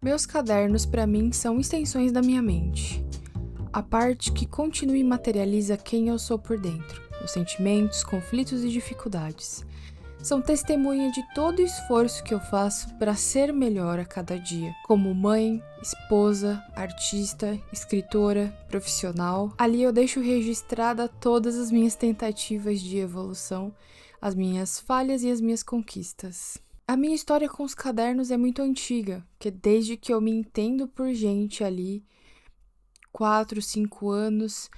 Meus cadernos, para mim, são extensões da minha mente. A parte que continua e materializa quem eu sou por dentro, meus sentimentos, conflitos e dificuldades. São testemunha de todo o esforço que eu faço para ser melhor a cada dia, como mãe, esposa, artista, escritora, profissional. Ali eu deixo registrada todas as minhas tentativas de evolução, as minhas falhas e as minhas conquistas. A minha história com os cadernos é muito antiga, que desde que eu me entendo por gente ali, 4, 5 anos,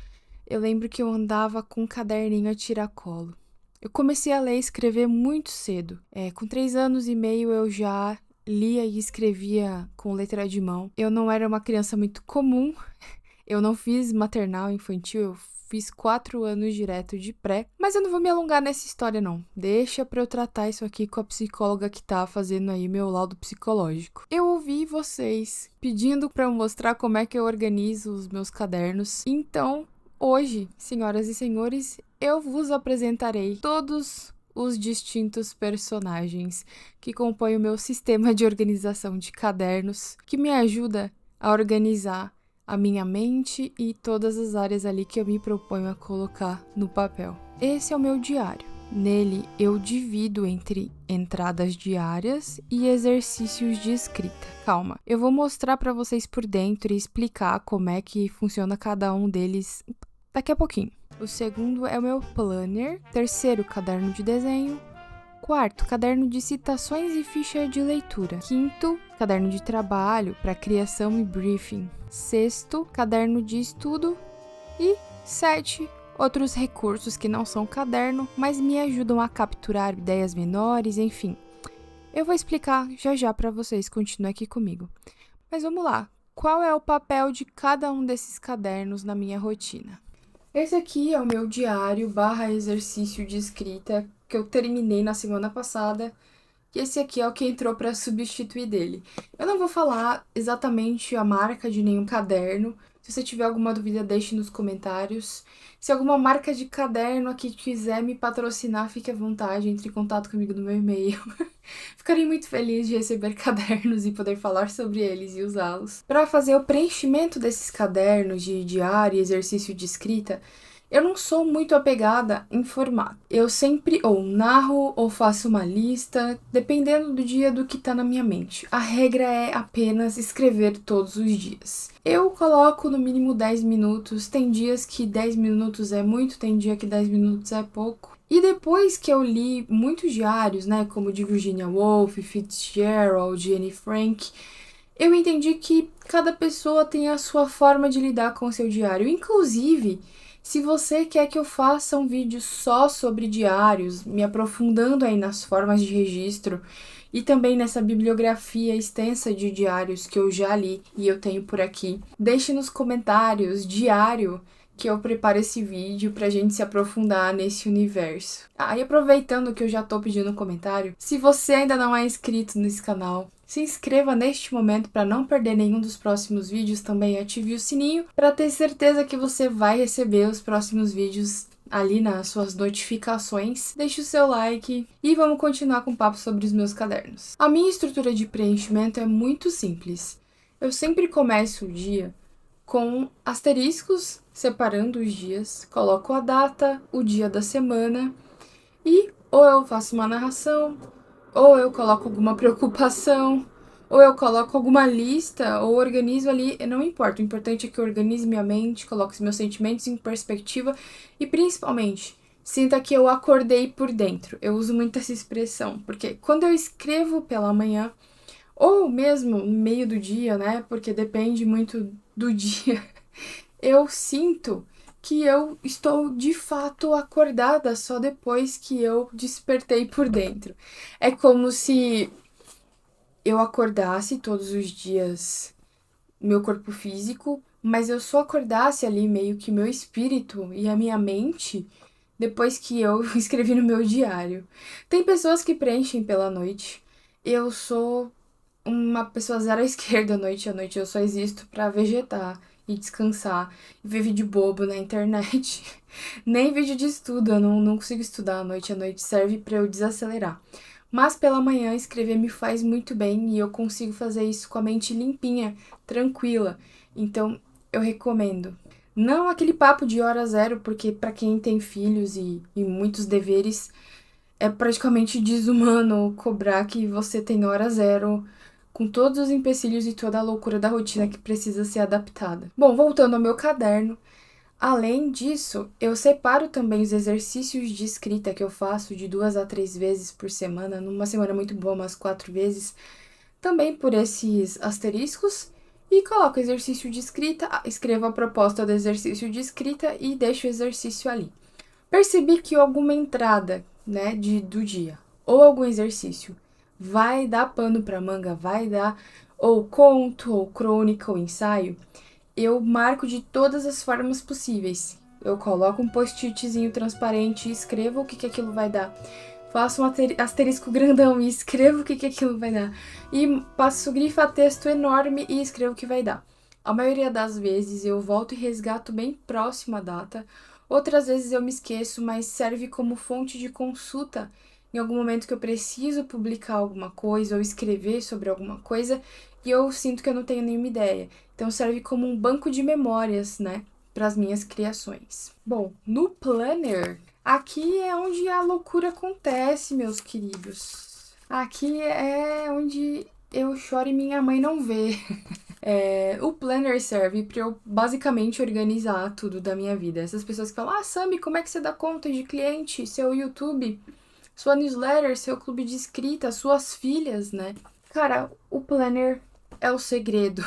eu lembro que eu andava com um caderninho a tiracolo. Eu comecei a ler e escrever muito cedo. Com 3 anos e meio eu já lia e escrevia com letra de mão. Eu não era uma criança muito comum, eu não fiz maternal infantil, eu fiz 4 anos direto de pré, mas eu não vou me alongar nessa história não. Deixa pra eu tratar isso aqui com a psicóloga que tá fazendo aí meu laudo psicológico. Eu ouvi vocês pedindo pra eu mostrar como é que eu organizo os meus cadernos, então hoje, senhoras e senhores, eu vos apresentarei todos os distintos personagens que compõem o meu sistema de organização de cadernos, que me ajuda a organizar a minha mente e todas as áreas ali que eu me proponho a colocar no papel. Esse é o meu diário. Nele eu divido entre entradas diárias e exercícios de escrita. Calma, eu vou mostrar para vocês por dentro e explicar como é que funciona cada um deles daqui a pouquinho. O segundo é o meu planner, terceiro, caderno de desenho, quarto, caderno de citações e ficha de leitura. Quinto, caderno de trabalho para criação e briefing. Sexto, caderno de estudo. E 7, outros recursos que não são caderno, mas me ajudam a capturar ideias menores, enfim. Eu vou explicar já já para vocês, continuem aqui comigo. Mas vamos lá, qual é o papel de cada um desses cadernos na minha rotina? Esse aqui é o meu diário / exercício de escrita que eu terminei na semana passada. E esse aqui é o que entrou para substituir dele. Eu não vou falar exatamente a marca de nenhum caderno. Se você tiver alguma dúvida, deixe nos comentários. Se alguma marca de caderno aqui quiser me patrocinar, fique à vontade, entre em contato comigo no meu e-mail. Ficarei muito feliz de receber cadernos e poder falar sobre eles e usá-los. Para fazer o preenchimento desses cadernos de diário e exercício de escrita, eu não sou muito apegada em formato. Eu sempre ou narro ou faço uma lista, dependendo do dia do que tá na minha mente. A regra é apenas escrever todos os dias. Eu coloco no mínimo 10 minutos, tem dias que 10 minutos é muito, tem dia que 10 minutos é pouco. E depois que eu li muitos diários, né, como o de Virginia Woolf, Fitzgerald, Anne Frank, eu entendi que cada pessoa tem a sua forma de lidar com o seu diário. Inclusive, se você quer que eu faça um vídeo só sobre diários, me aprofundando aí nas formas de registro e também nessa bibliografia extensa de diários que eu já li e eu tenho por aqui, deixe nos comentários diário que eu preparo esse vídeo pra gente se aprofundar nesse universo. E aproveitando que eu já tô pedindo comentário, se você ainda não é inscrito nesse canal, se inscreva neste momento para não perder nenhum dos próximos vídeos, também ative o sininho para ter certeza que você vai receber os próximos vídeos ali nas suas notificações. Deixe o seu like e vamos continuar com o papo sobre os meus cadernos. A minha estrutura de preenchimento é muito simples. Eu sempre começo o dia com asteriscos separando os dias, coloco a data, o dia da semana e ou eu faço uma narração, ou eu coloco alguma preocupação, ou eu coloco alguma lista, ou organizo ali, não importa. O importante é que eu organize minha mente, coloque os meus sentimentos em perspectiva e, principalmente, sinta que eu acordei por dentro. Eu uso muito essa expressão, porque quando eu escrevo pela manhã, ou mesmo no meio do dia, né, porque depende muito do dia, eu sinto que eu estou de fato acordada só depois que eu despertei por dentro. É como se eu acordasse todos os dias meu corpo físico, mas eu só acordasse ali meio que meu espírito e a minha mente depois que eu escrevi no meu diário. Tem pessoas que preenchem pela noite. Eu sou uma pessoa zero à esquerda à noite eu só existo pra vegetar e descansar e ver vídeo bobo na internet. Nem vídeo de estudo, eu não consigo estudar à noite serve pra eu desacelerar. Mas pela manhã escrever me faz muito bem e eu consigo fazer isso com a mente limpinha, tranquila. Então eu recomendo. Não aquele papo de hora zero, porque para quem tem filhos e muitos deveres, é praticamente desumano cobrar que você tem hora zero, com todos os empecilhos e toda a loucura da rotina que precisa ser adaptada. Bom, voltando ao meu caderno, além disso, eu separo também os exercícios de escrita que eu faço de 2 a 3 vezes por semana, numa semana muito boa, umas 4 vezes, também por esses asteriscos, e coloco exercício de escrita, escrevo a proposta do exercício de escrita e deixo o exercício ali. Percebi que alguma entrada, né, do dia, ou algum exercício, vai dar pano para manga, vai dar ou conto, ou crônica, ou ensaio, eu marco de todas as formas possíveis. Eu coloco um post-itzinho transparente e escrevo o que aquilo vai dar. Faço um asterisco grandão e escrevo o que aquilo vai dar. E passo grifa-texto enorme e escrevo o que vai dar. A maioria das vezes eu volto e resgato bem próximo à data. Outras vezes eu me esqueço, mas serve como fonte de consulta em algum momento que eu preciso publicar alguma coisa ou escrever sobre alguma coisa e eu sinto que eu não tenho nenhuma ideia. Então serve como um banco de memórias, né, para as minhas criações. Bom, no planner, aqui é onde a loucura acontece, meus queridos. Aqui é onde eu choro e minha mãe não vê. O planner serve para eu basicamente organizar tudo da minha vida. Essas pessoas que falam, Sami, como é que você dá conta de cliente, seu YouTube, sua newsletter, seu clube de escrita, suas filhas, né? Cara, o planner é o segredo.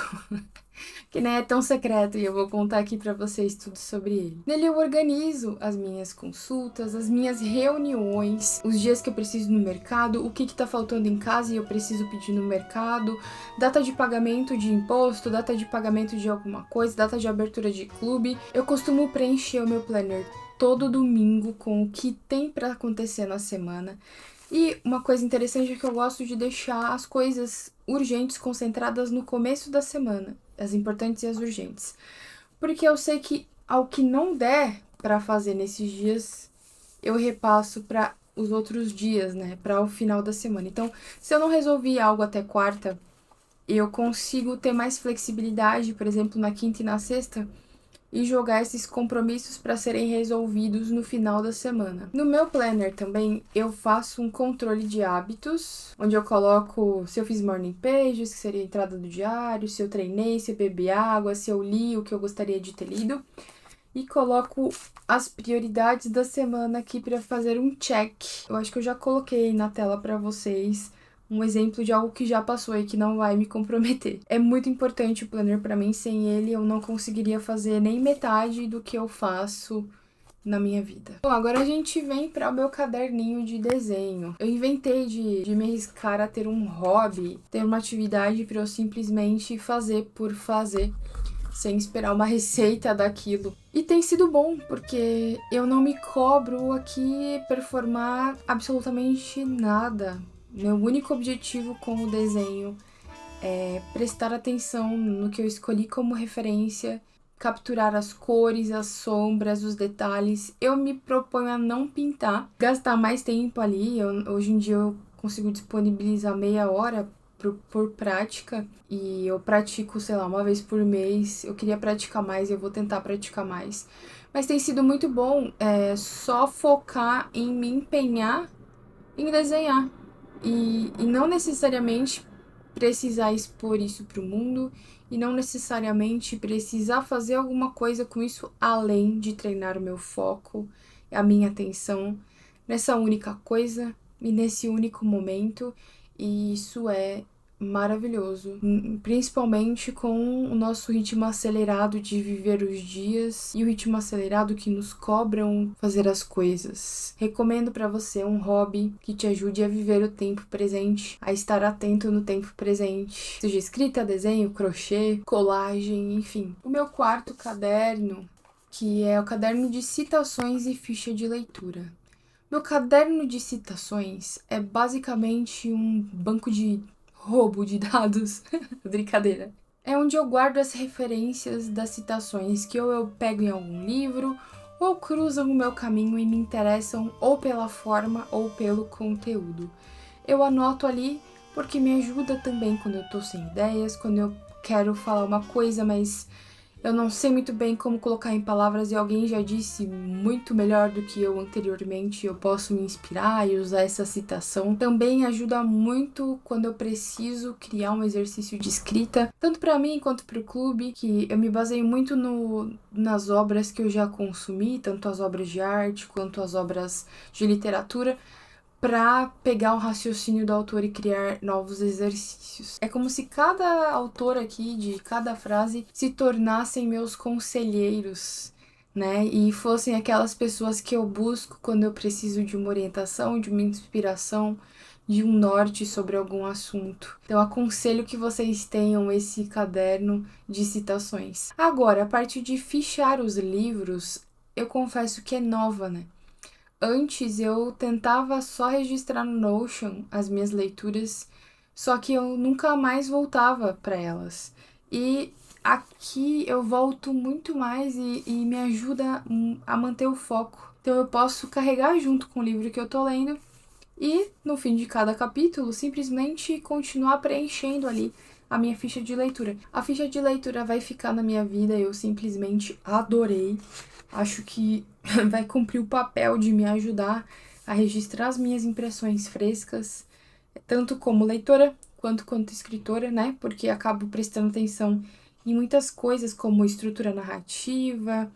Que nem é tão secreto e eu vou contar aqui para vocês tudo sobre ele. Nele eu organizo as minhas consultas, as minhas reuniões, os dias que eu preciso no mercado, o que tá faltando em casa e eu preciso pedir no mercado, data de pagamento de imposto, data de pagamento de alguma coisa, data de abertura de clube. Eu costumo preencher o meu planner todo domingo com o que tem para acontecer na semana. E uma coisa interessante é que eu gosto de deixar as coisas urgentes concentradas no começo da semana, as importantes e as urgentes. Porque eu sei que ao que não der para fazer nesses dias, eu repasso para os outros dias, né, para o final da semana. Então, se eu não resolvi algo até quarta, eu consigo ter mais flexibilidade, por exemplo, na quinta e na sexta, e jogar esses compromissos para serem resolvidos no final da semana. No meu planner também eu faço um controle de hábitos, onde eu coloco se eu fiz morning pages, que seria a entrada do diário, se eu treinei, se eu bebi água, se eu li o que eu gostaria de ter lido, e coloco as prioridades da semana aqui para fazer um check. Eu acho que eu já coloquei na tela para vocês um exemplo de algo que já passou e que não vai me comprometer. É muito importante o planner para mim, sem ele eu não conseguiria fazer nem metade do que eu faço na minha vida. Bom, agora a gente vem para o meu caderninho de desenho. Eu inventei de me arriscar a ter um hobby, ter uma atividade para eu simplesmente fazer por fazer, sem esperar uma receita daquilo. E tem sido bom, porque eu não me cobro aqui performar absolutamente nada. Meu único objetivo com o desenho é prestar atenção no que eu escolhi como referência, capturar as cores, as sombras, os detalhes. Eu me proponho a não pintar, gastar mais tempo ali. Hoje em dia eu consigo disponibilizar meia hora por prática e eu pratico, sei lá, uma vez por mês. Eu queria praticar mais e eu vou tentar praticar mais. Mas tem sido muito bom só focar em me empenhar em desenhar. E não necessariamente precisar expor isso para o mundo e não necessariamente precisar fazer alguma coisa com isso além de treinar o meu foco, a minha atenção nessa única coisa e nesse único momento. E isso é maravilhoso, principalmente com o nosso ritmo acelerado de viver os dias e o ritmo acelerado que nos cobram fazer as coisas. Recomendo para você um hobby que te ajude a viver o tempo presente, a estar atento no tempo presente, seja escrita, desenho, crochê, colagem, enfim. O meu quarto caderno, que é o caderno de citações e ficha de leitura. Meu caderno de citações é basicamente um banco de roubo de dados. Brincadeira. É onde eu guardo as referências das citações que ou eu pego em algum livro ou cruzam o meu caminho e me interessam ou pela forma ou pelo conteúdo. eu anoto ali porque me ajuda também quando eu tô sem ideias, quando eu quero falar uma coisa, mas eu não sei muito bem como colocar em palavras e alguém já disse muito melhor do que eu anteriormente, eu posso me inspirar e usar essa citação. Também ajuda muito quando eu preciso criar um exercício de escrita, tanto para mim quanto para o clube, que eu me baseio muito nas obras que eu já consumi, tanto as obras de arte quanto as obras de literatura, para pegar o raciocínio do autor e criar novos exercícios. É como se cada autor aqui, de cada frase, se tornassem meus conselheiros, né? E fossem aquelas pessoas que eu busco quando eu preciso de uma orientação, de uma inspiração, de um norte sobre algum assunto. Então, aconselho que vocês tenham esse caderno de citações. Agora, a parte de fichar os livros, eu confesso que é nova, né? Antes eu tentava só registrar no Notion as minhas leituras, só que eu nunca mais voltava para elas. E aqui eu volto muito mais e me ajuda a manter o foco. Então eu posso carregar junto com o livro que eu tô lendo e no fim de cada capítulo simplesmente continuar preenchendo ali a minha ficha de leitura. A ficha de leitura vai ficar na minha vida, eu simplesmente adorei. Acho que vai cumprir o papel de me ajudar a registrar as minhas impressões frescas, tanto como leitora quanto escritora, né? Porque acabo prestando atenção em muitas coisas, como estrutura narrativa,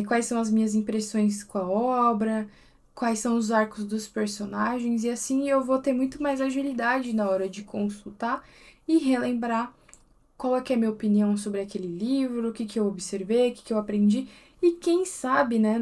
quais são as minhas impressões com a obra, quais são os arcos dos personagens, e assim eu vou ter muito mais agilidade na hora de consultar e relembrar qual é que é a minha opinião sobre aquele livro, o que que eu observei, o que que eu aprendi, e quem sabe, né,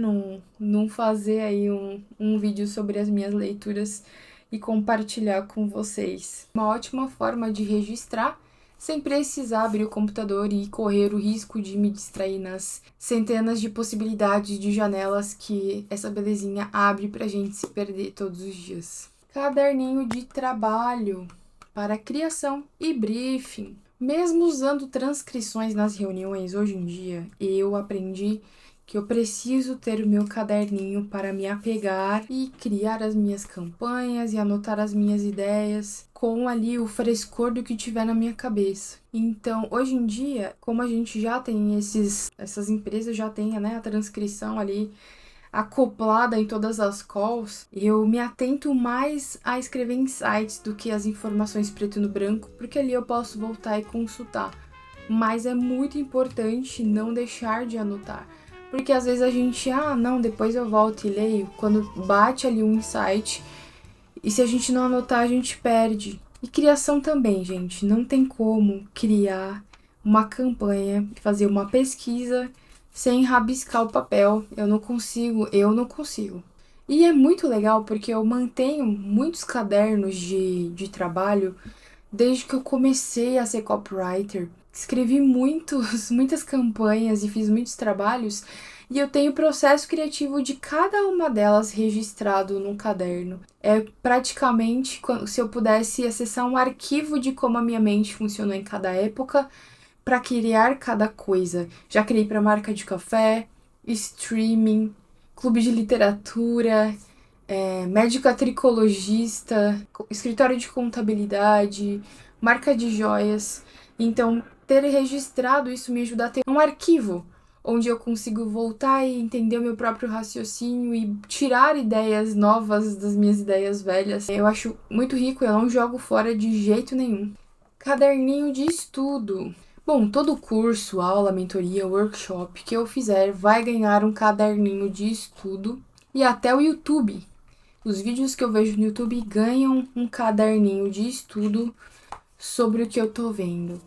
não fazer aí um vídeo sobre as minhas leituras e compartilhar com vocês. Uma ótima forma de registrar sem precisar abrir o computador e correr o risco de me distrair nas centenas de possibilidades de janelas que essa belezinha abre pra gente se perder todos os dias. Caderninho de trabalho para criação e briefing. Mesmo usando transcrições nas reuniões hoje em dia, eu aprendi que eu preciso ter o meu caderninho para me apegar e criar as minhas campanhas e anotar as minhas ideias com ali o frescor do que tiver na minha cabeça. Então, hoje em dia, como a gente já tem essas empresas já têm, né, a transcrição ali acoplada em todas as calls, eu me atento mais a escrever insights do que as informações preto no branco, porque ali eu posso voltar e consultar. Mas é muito importante não deixar de anotar. Porque às vezes a gente, não, depois eu volto e leio, quando bate ali um insight, e se a gente não anotar, a gente perde. E criação também, gente, não tem como criar uma campanha, fazer uma pesquisa sem rabiscar o papel. Eu não consigo. E é muito legal porque eu mantenho muitos cadernos de trabalho desde que eu comecei a ser copywriter. Escrevi muitas campanhas e fiz muitos trabalhos e eu tenho o processo criativo de cada uma delas registrado num caderno. É praticamente se eu pudesse acessar um arquivo de como a minha mente funcionou em cada época para criar cada coisa. Já criei para marca de café, streaming, clube de literatura, médica tricologista, escritório de contabilidade, marca de joias. Então, ter registrado isso me ajuda a ter um arquivo onde eu consigo voltar e entender o meu próprio raciocínio e tirar ideias novas das minhas ideias velhas. Eu acho muito rico, eu não jogo fora de jeito nenhum. Caderninho de estudo. Bom, todo curso, aula, mentoria, workshop que eu fizer vai ganhar um caderninho de estudo. E até o YouTube. Os vídeos que eu vejo no YouTube ganham um caderninho de estudo sobre o que eu tô vendo.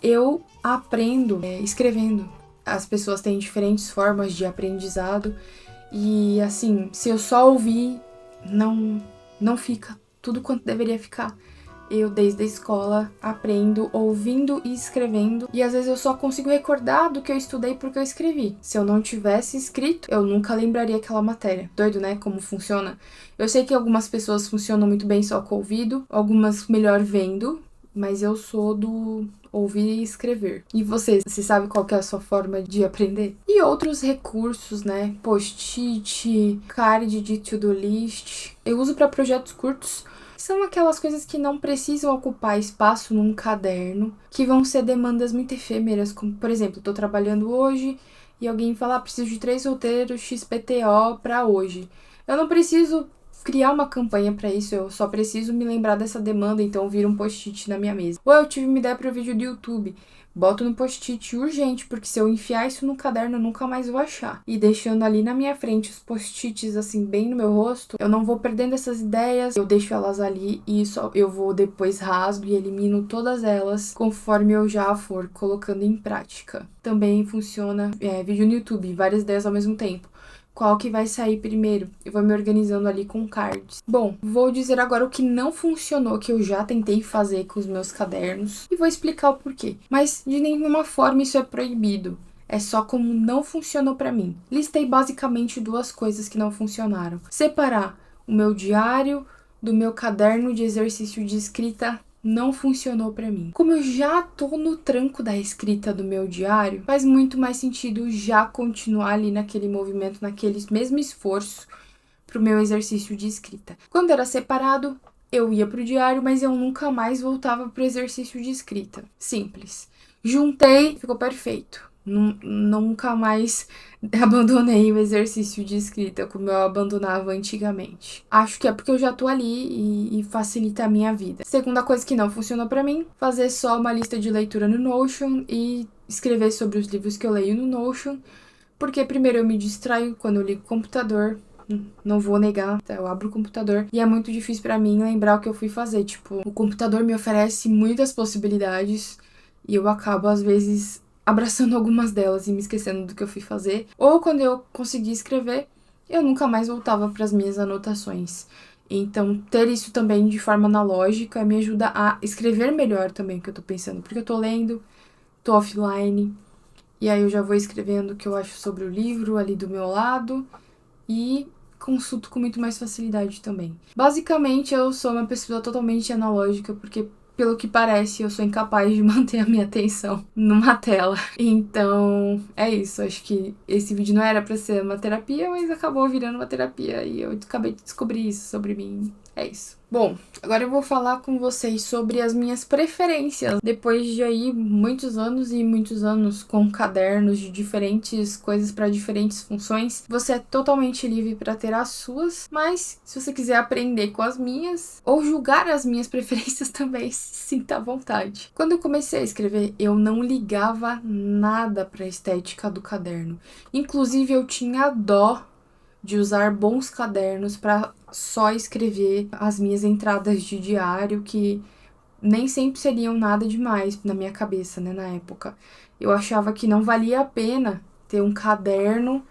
Eu aprendo escrevendo. As pessoas têm diferentes formas de aprendizado e, assim, se eu só ouvir, não fica tudo quanto deveria ficar. Eu, desde a escola, aprendo ouvindo e escrevendo. E às vezes eu só consigo recordar do que eu estudei porque eu escrevi. Se eu não tivesse escrito, eu nunca lembraria aquela matéria. Doido, né? Como funciona. Eu sei que algumas pessoas funcionam muito bem só com o ouvido, algumas melhor vendo, mas eu sou do ouvir e escrever. E você sabe qual que é a sua forma de aprender? E outros recursos, né? Post-it, card de to-do list. Eu uso para projetos curtos. São aquelas coisas que não precisam ocupar espaço num caderno, que vão ser demandas muito efêmeras, como, por exemplo, eu tô trabalhando hoje e alguém fala, preciso de 3 roteiros XPTO para hoje. Eu não preciso criar uma campanha para isso, eu só preciso me lembrar dessa demanda, então vira um post-it na minha mesa. Ou eu tive uma ideia para o vídeo do YouTube, boto no post-it urgente, porque se eu enfiar isso no caderno, eu nunca mais vou achar. E deixando ali na minha frente os post-its, assim, bem no meu rosto, eu não vou perdendo essas ideias, eu deixo elas ali e só eu vou depois rasgo e elimino todas elas conforme eu já for colocando em prática. Também funciona vídeo no YouTube, várias ideias ao mesmo tempo. Qual que vai sair primeiro? Eu vou me organizando ali com cards. Bom, vou dizer agora o que não funcionou, que eu já tentei fazer com os meus cadernos, e vou explicar o porquê. Mas de nenhuma forma isso é proibido. É só como não funcionou pra mim. Listei basicamente 2 coisas que não funcionaram. Separar o meu diário do meu caderno de exercício de escrita não funcionou pra mim. Como eu já tô no tranco da escrita do meu diário, faz muito mais sentido já continuar ali naquele movimento, naquele mesmo esforço pro meu exercício de escrita. Quando era separado, eu ia pro diário, mas eu nunca mais voltava pro exercício de escrita. Simples. Juntei, ficou perfeito. Nunca mais abandonei o exercício de escrita como eu abandonava antigamente. Acho que é porque eu já tô ali e facilita a minha vida. Segunda coisa que não funcionou pra mim, fazer só uma lista de leitura no Notion e escrever sobre os livros que eu leio no Notion, porque primeiro eu me distraio quando eu ligo o computador. Não vou negar, eu abro o computador e é muito difícil pra mim lembrar o que eu fui fazer. Tipo, o computador me oferece muitas possibilidades e eu acabo, às vezes, abraçando algumas delas e me esquecendo do que eu fui fazer. Ou quando eu consegui escrever, eu nunca mais voltava para as minhas anotações. Então, ter isso também de forma analógica me ajuda a escrever melhor também o que eu tô pensando. Porque eu tô lendo, tô offline, e aí eu já vou escrevendo o que eu acho sobre o livro ali do meu lado e consulto com muito mais facilidade também. Basicamente, eu sou uma pessoa totalmente analógica, porque pelo que parece, eu sou incapaz de manter a minha atenção numa tela. Então, é isso. Acho que esse vídeo não era pra ser uma terapia, mas acabou virando uma terapia e eu acabei de descobrir isso sobre mim. É isso. Bom, agora eu vou falar com vocês sobre as minhas preferências. Depois de aí muitos anos e muitos anos com cadernos de diferentes coisas para diferentes funções, você é totalmente livre para ter as suas, mas se você quiser aprender com as minhas ou julgar as minhas preferências também, sinta à vontade. Quando eu comecei a escrever, eu não ligava nada para a estética do caderno. Inclusive, eu tinha dó de usar bons cadernos para só escrever as minhas entradas de diário, que nem sempre seriam nada demais na minha cabeça, né, na época. Eu achava que não valia a pena ter um caderno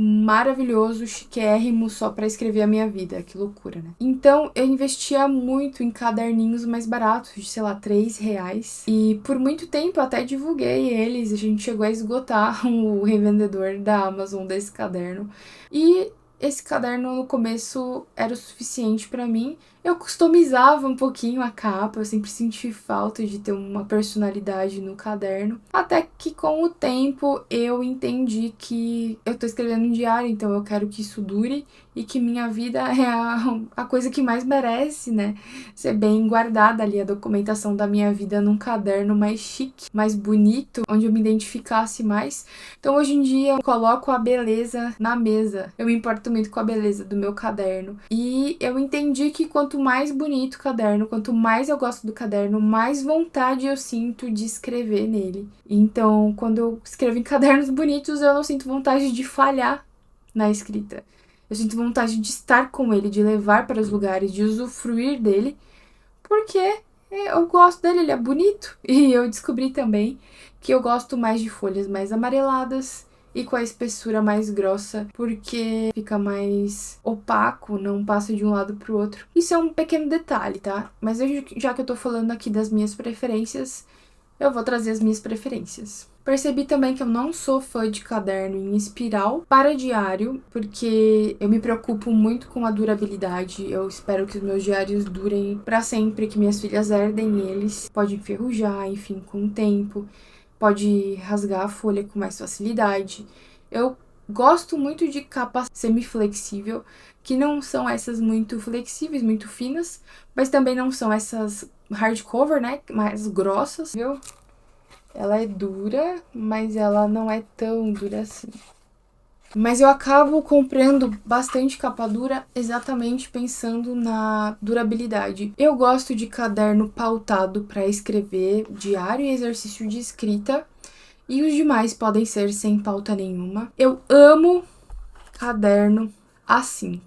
maravilhoso, chiquérrimo, só para escrever a minha vida. Que loucura, né? Então, eu investia muito em caderninhos mais baratos, de, sei lá, R$3. E por muito tempo eu até divulguei eles. A gente chegou a esgotar o revendedor da Amazon desse caderno. E esse caderno no começo era o suficiente para mim. Eu customizava um pouquinho a capa, eu sempre senti falta de ter uma personalidade no caderno. Até que com o tempo eu entendi que eu tô escrevendo um diário, então eu quero que isso dure e que minha vida é a coisa que mais merece, né? Ser bem guardada ali, a documentação da minha vida num caderno mais chique, mais bonito, onde eu me identificasse mais. Então hoje em dia eu coloco a beleza na mesa. Eu me importo muito com a beleza do meu caderno. E eu entendi que quanto mais bonito o caderno, quanto mais eu gosto do caderno, mais vontade eu sinto de escrever nele. Então, quando eu escrevo em cadernos bonitos, eu não sinto vontade de falhar na escrita. Eu sinto vontade de estar com ele, de levar para os lugares, de usufruir dele, porque eu gosto dele, ele é bonito. E eu descobri também que eu gosto mais de folhas mais amareladas e com a espessura mais grossa, porque fica mais opaco, não passa de um lado pro outro. Isso é um pequeno detalhe, tá? Mas já que eu tô falando aqui das minhas preferências, eu vou trazer as minhas preferências. Percebi também que eu não sou fã de caderno em espiral para diário, porque eu me preocupo muito com a durabilidade. Eu espero que os meus diários durem para sempre, que minhas filhas herdem eles. Pode enferrujar, enfim, com o tempo. Pode rasgar a folha com mais facilidade. Eu Gosto muito de capa semiflexível, que não são essas muito flexíveis, muito finas, mas também não são essas hardcover, né, mais grossas, viu? Ela é dura, mas ela não é tão dura assim. Mas eu acabo comprando bastante capa dura exatamente pensando na durabilidade. Eu gosto de caderno pautado para escrever, diário e exercício de escrita, e os demais podem ser sem pauta nenhuma. Eu amo caderno A5.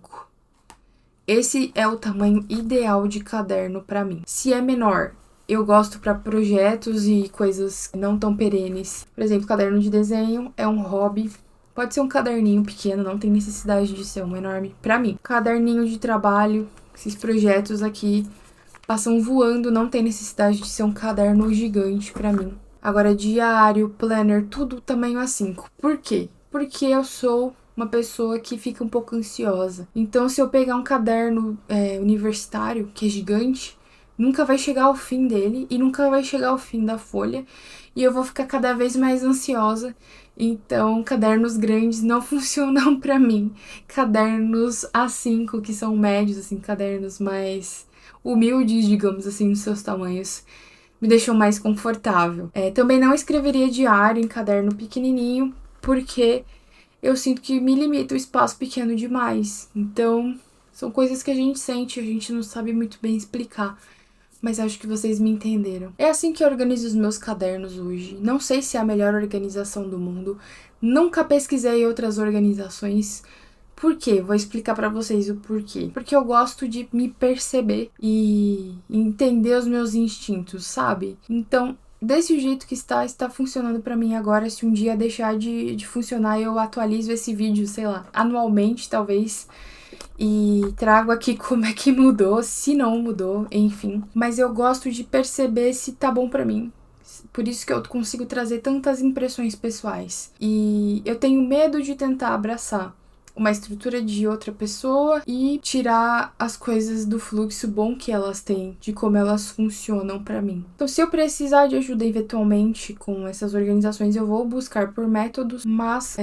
Esse é o tamanho ideal de caderno para mim. Se é menor, eu gosto para projetos e coisas não tão perenes. Por exemplo, caderno de desenho é um hobby. Pode ser um caderninho pequeno, não tem necessidade de ser um enorme para mim. Caderninho de trabalho, esses projetos aqui passam voando, não tem necessidade de ser um caderno gigante para mim. Agora, diário, planner, tudo tamanho A5. Por quê? Porque eu sou uma pessoa que fica um pouco ansiosa. Então, se eu pegar um caderno universitário, que é gigante, nunca vai chegar ao fim dele e nunca vai chegar ao fim da folha. E eu vou ficar cada vez mais ansiosa. Então, cadernos grandes não funcionam pra mim. Cadernos A5, que são médios, assim, cadernos mais humildes, digamos assim, nos seus tamanhos, me deixam mais confortável. Também não escreveria diário em caderno pequenininho, porque eu sinto que me limita o espaço pequeno demais. Então, são coisas que a gente sente, a gente não sabe muito bem explicar. Mas acho que vocês me entenderam. É assim que eu organizo os meus cadernos hoje. Não sei se é a melhor organização do mundo. Nunca pesquisei outras organizações. Por quê? Vou explicar pra vocês o porquê. Porque eu gosto de me perceber e entender os meus instintos, sabe? Então, desse jeito que está funcionando pra mim agora. Se um dia deixar de funcionar, eu atualizo esse vídeo, sei lá, anualmente, talvez. E trago aqui como é que mudou, se não mudou, enfim. Mas eu gosto de perceber se tá bom pra mim. Por isso que eu consigo trazer tantas impressões pessoais. E eu tenho medo de tentar abraçar uma estrutura de outra pessoa e tirar as coisas do fluxo bom que elas têm, de como elas funcionam pra mim. Então, se eu precisar de ajuda eventualmente com essas organizações, eu vou buscar por métodos, mas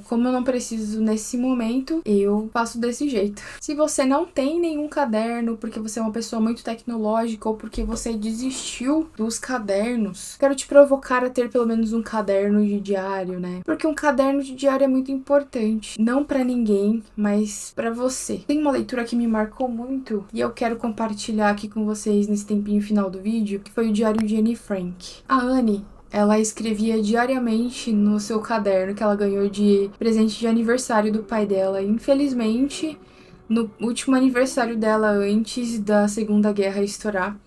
como eu não preciso nesse momento, eu faço desse jeito. Se você não tem nenhum caderno, porque você é uma pessoa muito tecnológica ou porque você desistiu dos cadernos, quero te provocar a ter pelo menos um caderno de diário, né? Porque um caderno de diário é muito importante, não pra ninguém, mas pra você. Tem uma leitura que me marcou muito e eu quero compartilhar aqui com vocês nesse tempinho final do vídeo, que foi o Diário de Anne Frank. A Anne, ela escrevia diariamente no seu caderno que ela ganhou de presente de aniversário do pai dela. Infelizmente, no último aniversário dela antes da Segunda Guerra estourar,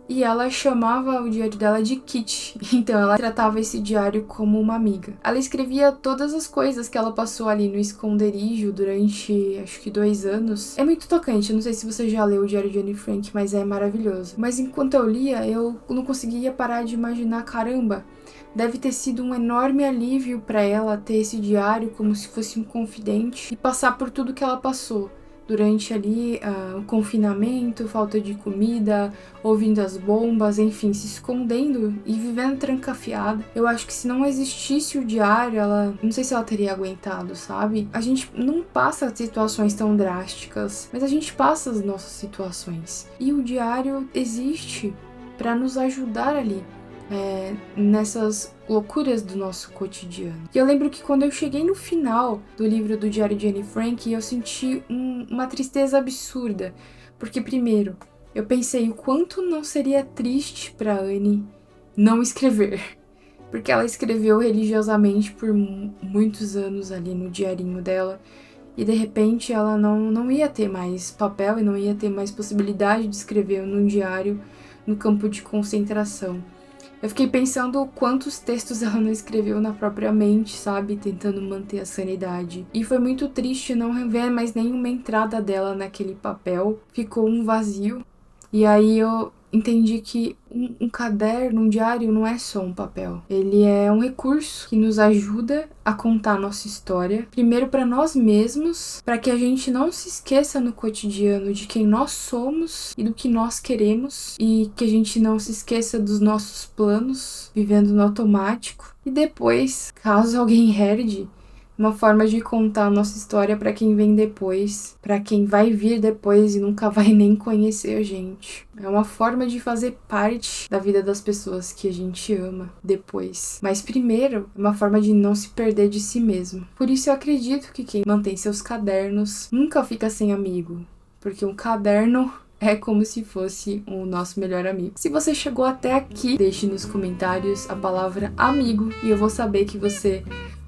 e ela chamava o diário dela de Kitty, então ela tratava esse diário como uma amiga. Ela escrevia todas as coisas que ela passou ali no esconderijo durante, acho que 2 anos. É muito tocante, eu não sei se você já leu o Diário de Anne Frank, mas é maravilhoso. Mas enquanto eu lia, eu não conseguia parar de imaginar, caramba, deve ter sido um enorme alívio para ela ter esse diário como se fosse um confidente e passar por tudo que ela passou durante ali o confinamento, falta de comida, ouvindo as bombas, enfim, se escondendo e vivendo trancafiada. Eu acho que se não existisse o diário, ela, não sei se ela teria aguentado, sabe? A gente não passa situações tão drásticas, mas a gente passa as nossas situações. E o diário existe para nos ajudar ali. Nessas loucuras do nosso cotidiano. E eu lembro que quando eu cheguei no final do livro do Diário de Anne Frank, eu senti uma tristeza absurda. Porque, primeiro, eu pensei o quanto não seria triste para Anne não escrever. Porque ela escreveu religiosamente por muitos anos ali no diarinho dela. E de repente ela não ia ter mais papel e não ia ter mais possibilidade de escrever num diário no campo de concentração. Eu fiquei pensando quantos textos ela não escreveu na própria mente, sabe? Tentando manter a sanidade. E foi muito triste não ver mais nenhuma entrada dela naquele papel. Ficou um vazio. E aí eu entendi que um caderno, um diário, não é só um papel. Ele é um recurso que nos ajuda a contar a nossa história. Primeiro para nós mesmos, para que a gente não se esqueça no cotidiano de quem nós somos e do que nós queremos. E que a gente não se esqueça dos nossos planos, vivendo no automático. E depois, caso alguém herde, uma forma de contar a nossa história para quem vem depois, para quem vai vir depois e nunca vai nem conhecer a gente. É uma forma de fazer parte da vida das pessoas que a gente ama depois. Mas primeiro, é uma forma de não se perder de si mesmo. Por isso eu acredito que quem mantém seus cadernos nunca fica sem amigo, porque um caderno é como se fosse o nosso melhor amigo. Se você chegou até aqui, deixe nos comentários a palavra amigo e eu vou saber que você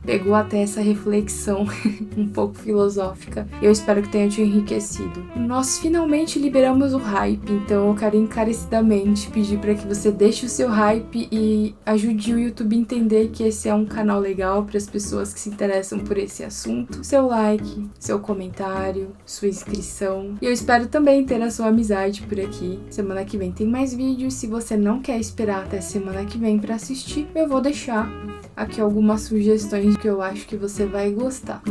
pegou até essa reflexão um pouco filosófica. Eu espero que tenha te enriquecido. Nós finalmente liberamos o hype, então eu quero encarecidamente pedir para que você deixe o seu hype e ajude o YouTube a entender que esse é um canal legal para as pessoas que se interessam por esse assunto. Seu like, seu comentário, sua inscrição. E eu espero também ter a sua amizade por aqui. Semana que vem tem mais vídeos. Se você não quer esperar até semana que vem para assistir, eu vou deixar aqui algumas sugestões que eu acho que você vai gostar.